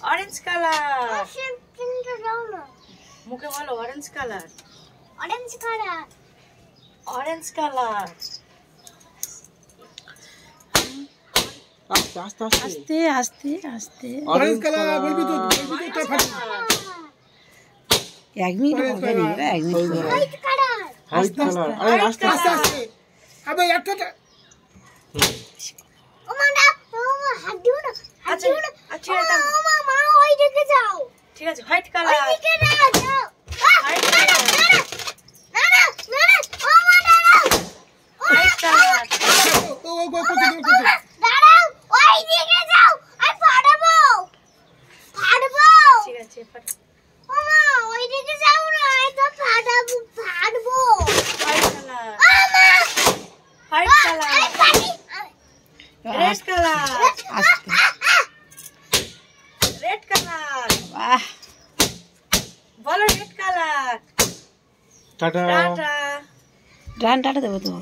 orange colour মুখে বলো orange colour orange colour orange colour আস্তে আস্তে আস্তে আস্তে আস্তে আস্তে অরেঞ্জ কালার বলবি তো এক মিনিট হবে না এক minute white colour white colour আরে আস্তে আস্তে আস্তে আবে একটা ও মানা ও হাত দিও না হাত দিও না আচ্ছা ও মা ওই দিকে যাও ঠিক আছে হোয়াইট কালার ওই দিকে যাও হোয়াইট কালার না না ও মা দাঁড়াও হোয়াইট কালার ও কত দাঁড়াও ওই দিকে যাও আমি ফাড়বো ঠিক আছে ও মা ওই দিকে যাও না আমি তো ফাড়বো হোয়াইট কালার ও মা হোয়াইট কালার আমি ফাড়ি রেড কালার আস্তে রেড কালার বাহ বলো রেড কালার টাটা টাটা ডানটাটা দেবো তো